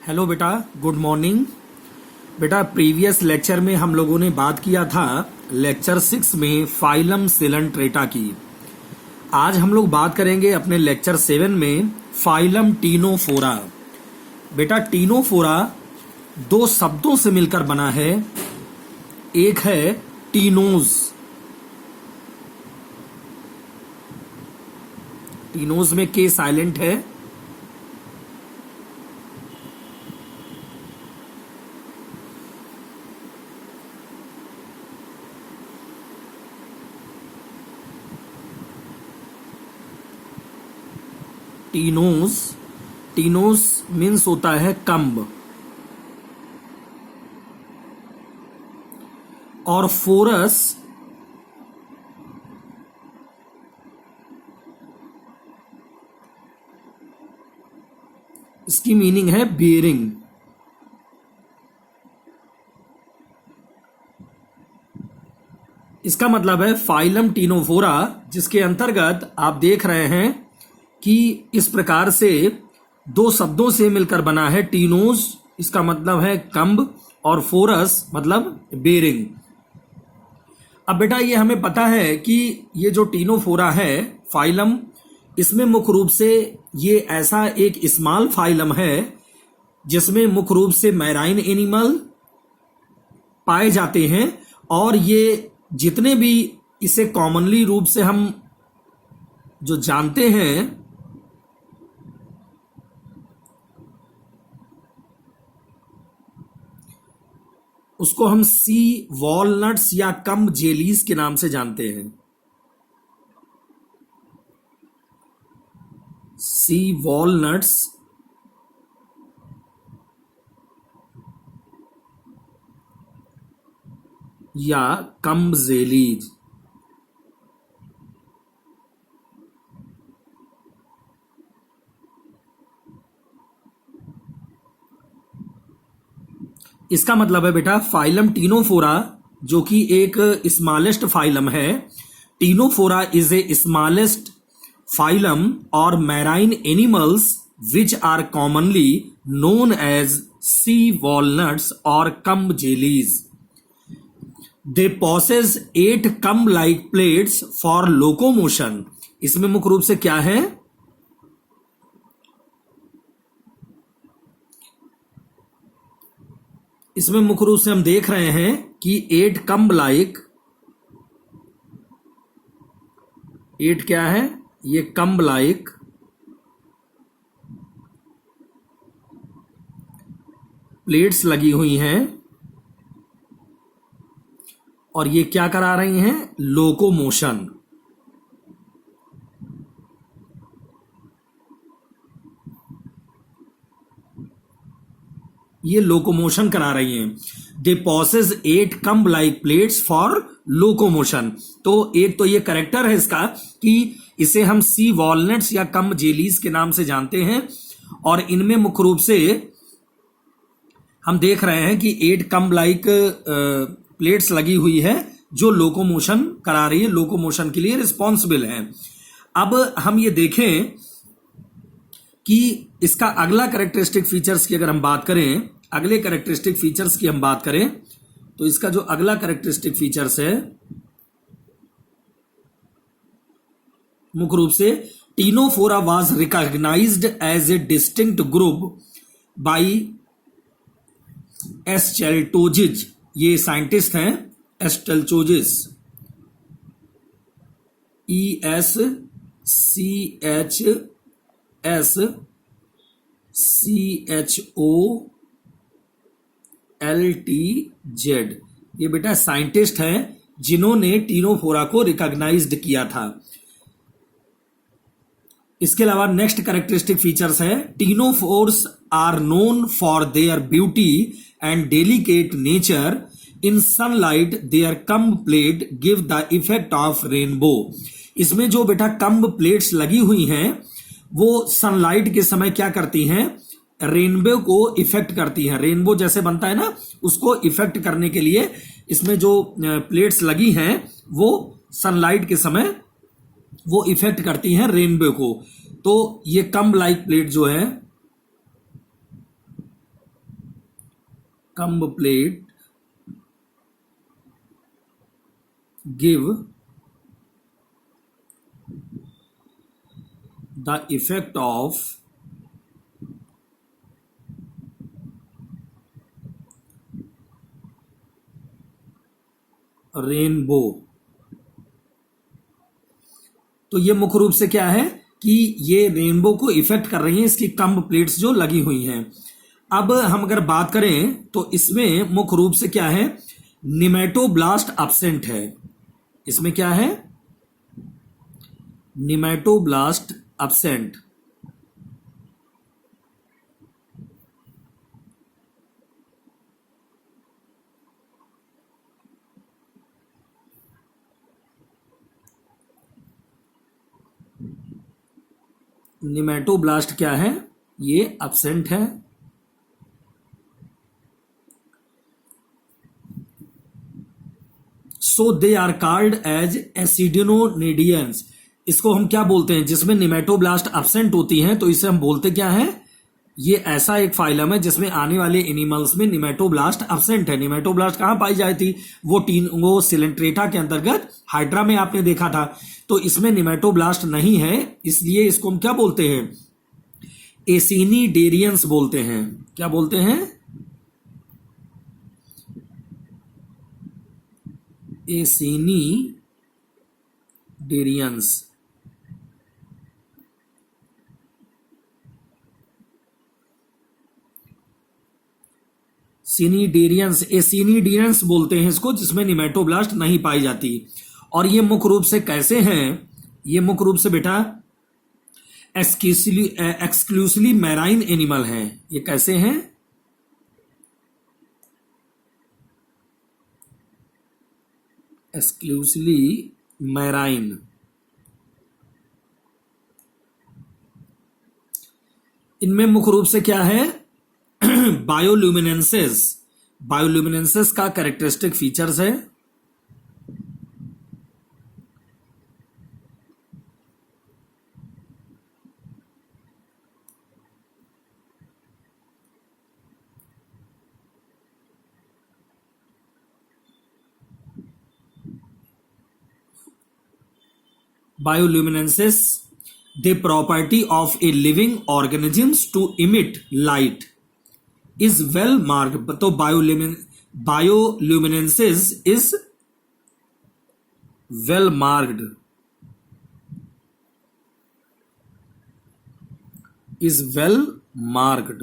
Hello बेटा, good morning. बेटा, previous lecture में हम लोगों ने बात किया था लेक्चर 6 में फाइलम सिलेंट्रेटा की। आज हम लोग बात करेंगे अपने लेक्चर 7 में फाइलम टीनोफोरा। बेटा, टीनोफोरा दो शब्दों से मिलकर बना है। एक है टीनोज, टीनोज में के साइलेंट है, टीनोस। टीनोस मीन्स होता है कम्ब, और फोरस इसकी मीनिंग है बियरिंग। इसका मतलब है फाइलम टीनोफोरा, जिसके अंतर्गत आप देख रहे हैं कि इस प्रकार से दो शब्दों से मिलकर बना है। टीनोस इसका मतलब है कम्ब और फोरस मतलब बेरिंग। अब बेटा, ये हमें पता है कि ये जो टीनोफोरा है फाइलम, इसमें मुख्य रूप से ये ऐसा एक स्मॉल फाइलम है जिसमें मुख्य रूप से मैराइन एनिमल पाए जाते हैं, और ये जितने भी इसे कॉमनली रूप से हम जो जानते हैं उसको हम सी वॉलनट्स या कम्ब जेलीज के नाम से जानते हैं। सी वॉलनट्स या कम्ब जेलीज। इसका मतलब है बेटा, फाइलम टीनोफोरा जो कि एक स्मॉलेस्ट फाइलम है। Ctenophora is a smallest phylum और marine animals which are commonly known as sea walnuts और comb jellies. They possess 8 comb like plates for locomotion. इसमें मुख्य रूप से क्या है? इसमें मुख्य रूप से हम देख रहे हैं कि 8 कम्ब लाइक, 8 क्या है? ये कम्ब लाइक प्लेट्स लगी हुई हैं, और ये क्या करा रही हैं? लोकोमोशन। ये लोकोमोशन करा रही हैं। They possess 8 comb like plates for locomotion. तो एक तो ये करेक्टर है इसका कि इसे हम सी वॉलनट्स या कम्ब जेलीज के नाम से जानते हैं, और इनमें मुख्य रूप से हम देख रहे हैं कि 8 कम्ब लाइक प्लेट्स लगी हुई है जो लोकोमोशन करा रही है, लोकोमोशन के लिए रिस्पॉन्सिबल है। अब हम ये देखें कि इसका अगला कैरेक्टरिस्टिक फीचर्स की अगर हम बात करें, अगले कैरेक्टरिस्टिक फीचर्स की हम बात करें, तो इसका जो अगला कैरेक्टरिस्टिक फीचर्स है मुख्य रूप से ctenophora was recognized as a distinct group by एस्चेल्टोजिज। ये साइंटिस्ट हैं एस्टेल्चोजिस, ESCHSCHOLTZ। ये बेटा साइंटिस्ट हैं जिन्होंने टीनोफोरा को रिकॉग्नाइज्ड किया था। इसके अलावा नेक्स्ट कैरेक्टरिस्टिक फीचर्स है ctenophores are known for their beauty and delicate nature. In sunlight their comb plate give the effect of rainbow. इसमें जो बेटा कम्ब प्लेट्स लगी हुई हैं वो सनलाइट के समय क्या करती हैं? रेनबो को इफेक्ट करती हैं। रेनबो जैसे बनता है ना, उसको इफेक्ट करने के लिए इसमें जो प्लेट्स लगी हैं वो सनलाइट के समय वो इफेक्ट करती हैं रेनबो को। तो ये कम्ब लाइक प्लेट जो है comb plate give the effect of rainbow. तो ये मुख्य रूप से क्या है कि ये रेनबो को इफेक्ट कर रही है, इसकी कम्ब प्लेट्स जो लगी हुई हैं। अब हम अगर बात करें तो इसमें मुख्य रूप से क्या है, निमेटोब्लास्ट एब्सेंट है। इसमें क्या है, निमेटोब्लास्ट एब्सेंट। निमेटोब्लास्ट क्या है, ये एब्सेंट है। सो दे आर कॉल्ड एज एसिडिनोनिडियंस। इसको हम क्या बोलते हैं, जिसमें निमेटोब्लास्ट एब्सेंट होती हैं तो इसे हम बोलते क्या है, ये ऐसा एक फाइलम है जिसमें आने वाले एनिमल्स में निमेटोब्लास्ट एब्सेंट है। निमेटोब्लास्ट कहां पाई जाती, वो सिलेंट्रेटा के अंतर्गत हाइड्रा में आपने देखा था। तो इसमें निमेटोब्लास्ट नहीं है, इसलिए इसको हम क्या बोलते हैं, एसिनीडेरियंस बोलते हैं। क्या बोलते हैं, एसिनीडेरियंस। सिनीडेरियंस, एसिनीडेरियंस बोलते हैं इसको, जिसमें निमेटोब्लास्ट नहीं पाई जाती। और ये मुख्य रूप से कैसे हैं, ये मुख्य रूप से बेटा एक्सक्लूसिवली मैराइन एनिमल हैं। ये कैसे हैं, एक्सक्लूसिवली मैराइन। इनमें मुख्य रूप से क्या है, बायोल्यूमिनेंसेस। बायोल्यूमिनेंसेस का कैरेक्टरिस्टिक फीचर्स है bioluminescence, the property of a living organisms to emit light is well marked। तो bioluminescence is well marked, is well marked।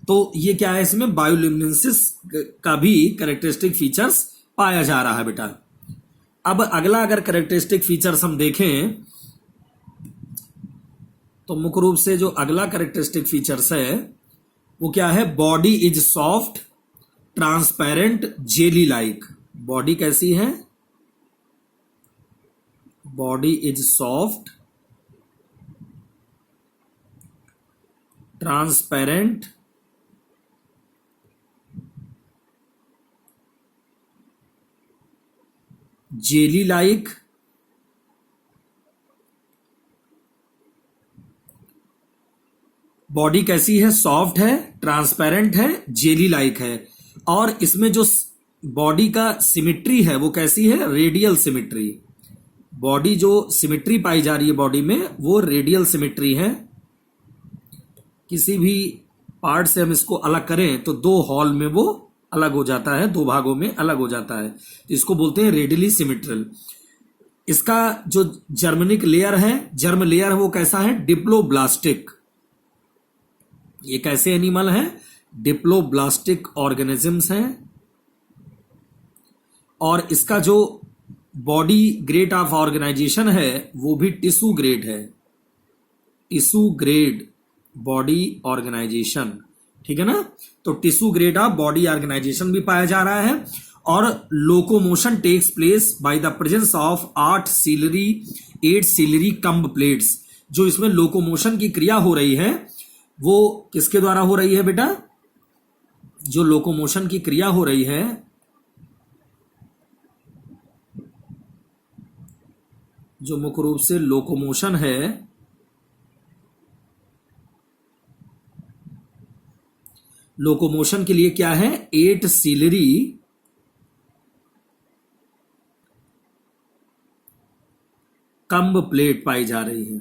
तो ये क्या है, इसमें बायोल्यूमिनेंसेस का भी कैरेक्टरिस्टिक फीचर्स पाया जा रहा है बेटा। अब अगला अगर कैरेक्टरिस्टिक फीचर्स हम देखें तो मुख्य रूप से जो अगला कैरेक्टरिस्टिक फीचर्स है वो क्या है, body is soft transparent jelly like. Body कैसी है, body is soft transparent jelly like. Body कैसी है, सॉफ्ट है, ट्रांसपेरेंट है, जेली लाइक है। और इसमें जो बॉडी का सिमिट्री है वो कैसी है, रेडियल सिमिट्री। बॉडी जो सिमिट्री पाई जा रही है बॉडी में वो रेडियल सिमिट्री है। किसी भी पार्ट से हम इसको अलग करें तो दो हॉल में वो अलग हो जाता है, दो भागों में अलग हो जाता है, तो इसको बोलते हैं रेडियली सिमिट्रल। इसका जो जर्मेनिक लेयर है, जर्म लेयर है, वो कैसा है, डिप्लोब्लास्टिक। ये कैसे एनिमल है, डिप्लोब्लास्टिक ऑर्गेनिजम्स हैं। और इसका जो बॉडी ग्रेड ऑफ ऑर्गेनाइजेशन है वो भी टिश्यू ग्रेड है, टिश्यू ग्रेड बॉडी ऑर्गेनाइजेशन, ठीक है ना। तो tissue grade of body organisation भी पाया जा रहा है। और locomotion takes place by the presence of 8 ciliary comb plates. जो इसमें लोकोमोशन की क्रिया हो रही है वो किसके द्वारा हो रही है बेटा, जो लोकोमोशन की क्रिया हो रही है जो मुख्य रूप से लोकोमोशन है लोकोमोशन के लिए क्या है, 8 सिलरी कम्ब प्लेट पाई जा रही है।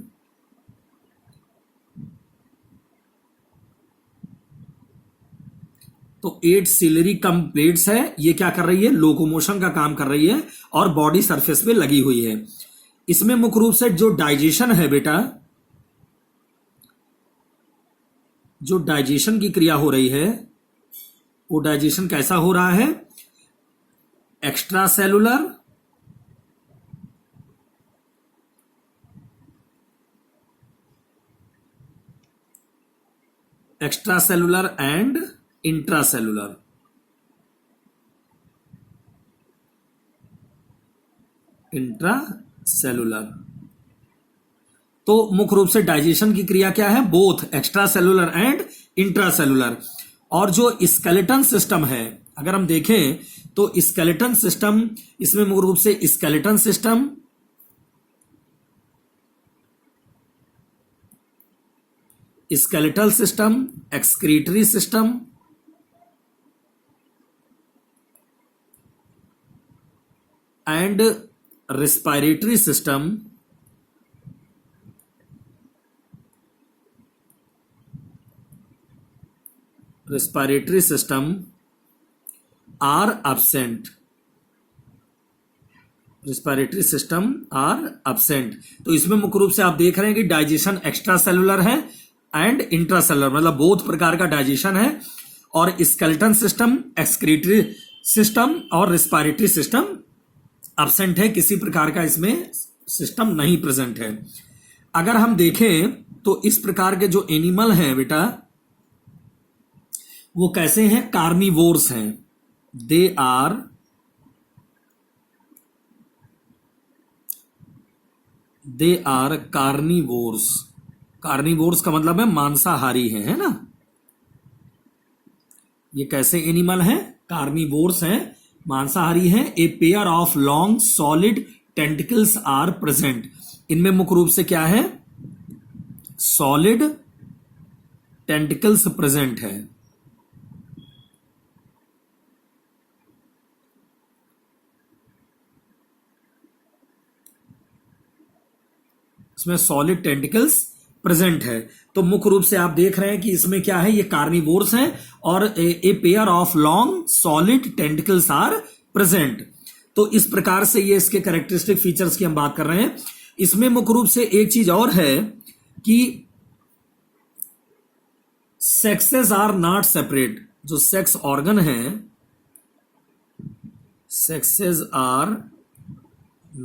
तो 8 सिलरी कम प्लेट्स है, ये क्या कर रही है, लोकोमोशन का काम कर रही है और बॉडी सरफेस पे लगी हुई है। इसमें मुख्य रूप से जो डाइजेशन है बेटा, जो डाइजेशन की क्रिया हो रही है, वो डाइजेशन कैसा हो रहा है, एक्स्ट्रा सेलुलर एंड इंट्रासेलुलर। तो मुख्य रूप से डाइजेशन की क्रिया क्या है, both extra cellular and intracellular. और जो स्केलेटन सिस्टम है, अगर हम देखें तो स्केलेटन सिस्टम, इसमें मुख्य रूप से skeleton system, skeletal system, excretory system and respiratory system are absent। Respiratory system are absent। तो इसमें मुख्य रूप से आप देख रहे हैं कि डाइजेशन एक्स्ट्रा सेलुलर है एंड इंट्रासेलुलर, मतलब बहुत प्रकार का डाइजेशन है। और स्केलेटन सिस्टम, एक्सक्रीटरी सिस्टम और रेस्पिरेटरी सिस्टम absent है, किसी प्रकार का इसमें सिस्टम नहीं प्रेजेंट है। अगर हम देखें तो इस प्रकार के जो एनिमल हैं बेटा, वो कैसे हैं, कार्निवोर्स हैं। They are carnivores. कार्निवोर्स का मतलब है मांसाहारी है ना। ये कैसे एनिमल हैं, कार्निवोर्स हैं, मांसाहारी हैं। A pair of long solid tentacles are present. इनमें मुख्य रूप से क्या है, सॉलिड टेंटिकल्स प्रेजेंट है। इसमें सॉलिड टेंटिकल्स प्रेजेंट है। तो मुख्य रूप से आप देख रहे हैं कि इसमें क्या है, ये कार्निवोर्स हैं और a pair of long solid tentacles are present. तो इस प्रकार से ये इसके कैरेक्टरिस्टिक फीचर्स की हम बात कर रहे हैं। इसमें मुख्य रूप से एक चीज और है कि सेक्सेस आर नॉट सेपरेट। जो सेक्स ऑर्गन है, sexes are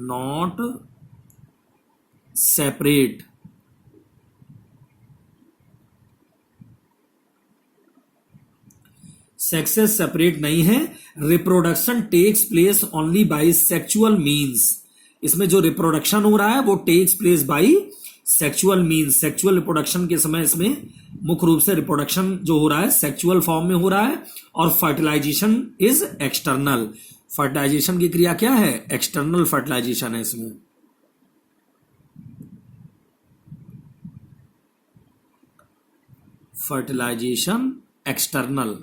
not separate. Sexes separate नहीं है। Reproduction takes place only by sexual means. इसमें जो रिप्रोडक्शन हो रहा है वो takes place by sexual means. Sexual reproduction के समय इसमें मुख्य रूप से रिप्रोडक्शन जो हो रहा है सेक्सुअल फॉर्म में हो रहा है। और फर्टिलाइजेशन इज एक्सटर्नल। फर्टिलाइजेशन की क्रिया क्या है, एक्सटर्नल फर्टिलाइजेशन है इसमें। Fertilisation external.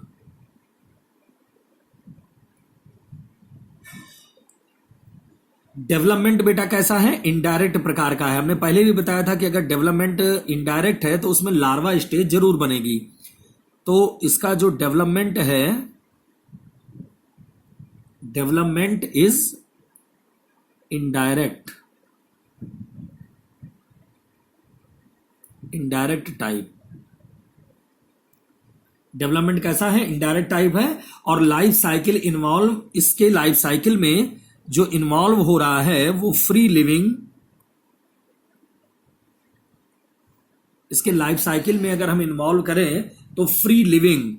डेवलपमेंट बेटा कैसा है, इनडायरेक्ट प्रकार का है। हमने पहले भी बताया था कि अगर डेवलपमेंट इनडायरेक्ट है तो उसमें लार्वा स्टेज जरूर बनेगी। तो इसका जो डेवलपमेंट है, development is indirect, indirect type. Development कैसा है, इनडायरेक्ट टाइप है। और लाइफ साइकिल इन्वॉल्व, इसके लाइफ साइकिल में जो इन्वॉल्व हो रहा है वो फ्री लिविंग। इसके लाइफ साइकिल में अगर हम इन्वॉल्व करें तो फ्री लिविंग,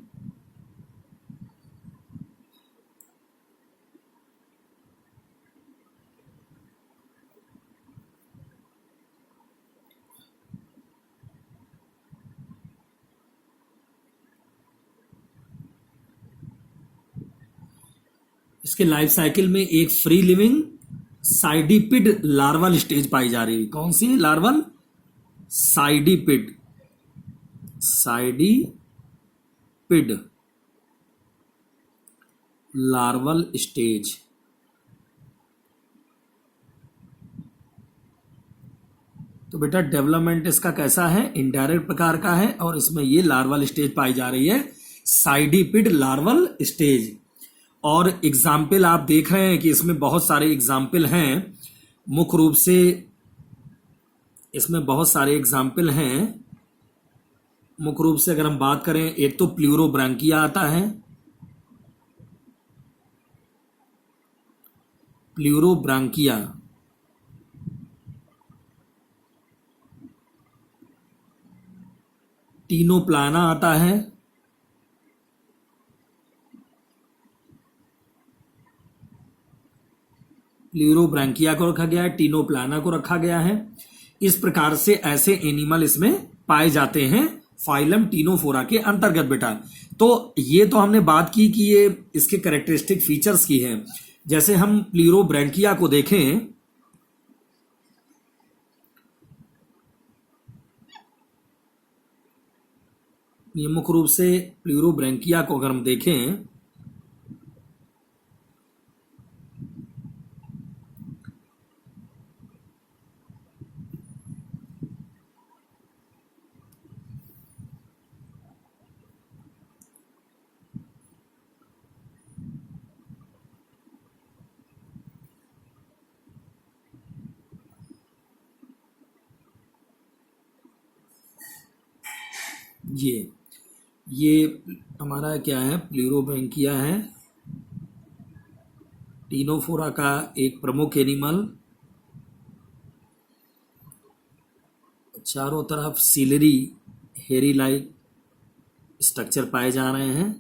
इसके लाइफ साइकिल में एक free living cydippid larval stage पाई जा रही है। कौन सी larval, cydippid, cydippid. Larval stage. तो बेटा डेवलपमेंट इसका कैसा है, इनडायरेक्ट प्रकार का है, और इसमें ये लार्वल स्टेज पाई जा रही है, साइडिपिड लार्वल स्टेज। और एग्जाम्पल आप देख रहे हैं कि इसमें बहुत सारे एग्जाम्पल हैं, मुख्य रूप से इसमें बहुत सारे एग्जाम्पल हैं। मुख्य रूप से अगर हम बात करें, एक तो प्लूरोब्रांकिया आता है, प्लूरोब्रांकिया, टीनोप्लाना आता है, प्लूरोब्रांकिया को रखा गया है, टीनोप्लाना को रखा गया है। इस प्रकार से ऐसे एनिमल इसमें पाए जाते हैं फाइलम टीनोफोरा के अंतर्गत बेटा। तो ये तो हमने बात की कि ये इसके कैरेक्टरिस्टिक फीचर्स की है। जैसे हम प्लूरोब्रांकिया को देखें, ये मुख्य रूप से प्लूरोब्रांकिया को अगर हम देखें, ये हमारा क्या है, प्लूरोब्रांकिया है, टीनोफोरा का एक प्रमुख एनिमल। चारों तरफ सिलरी हेरी लाइक स्ट्रक्चर पाए जा रहे हैं।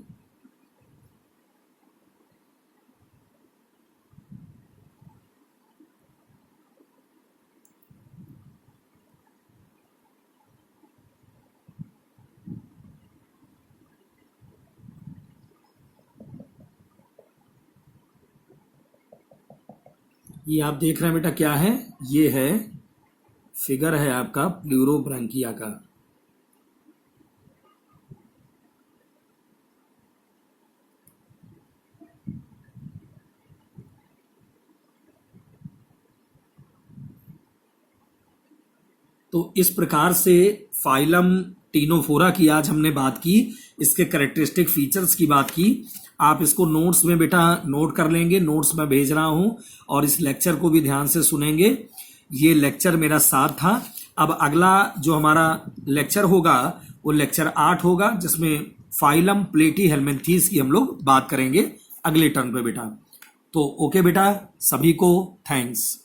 ये आप देख रहे हैं बेटा क्या है, ये है फिगर है आपका प्लूरोब्रांकिया का। तो इस प्रकार से फाइलम टीनोफोरा की आज हमने बात की, इसके कैरेक्टरिस्टिक फीचर्स की बात की। आप इसको नोट्स में बेटा नोट कर लेंगे, नोट्स में भेज रहा हूं, और इस लेक्चर को भी ध्यान से सुनेंगे। ये लेक्चर मेरा 7 था। अब अगला जो हमारा लेक्चर होगा वो लेक्चर 8 होगा, जिसमें फाइलम प्लेटीहेल्मिन्थीज की हम लोग बात करेंगे अगले टर्न पे बेटा। तो ओके बेटा, सभी को थैंक्स।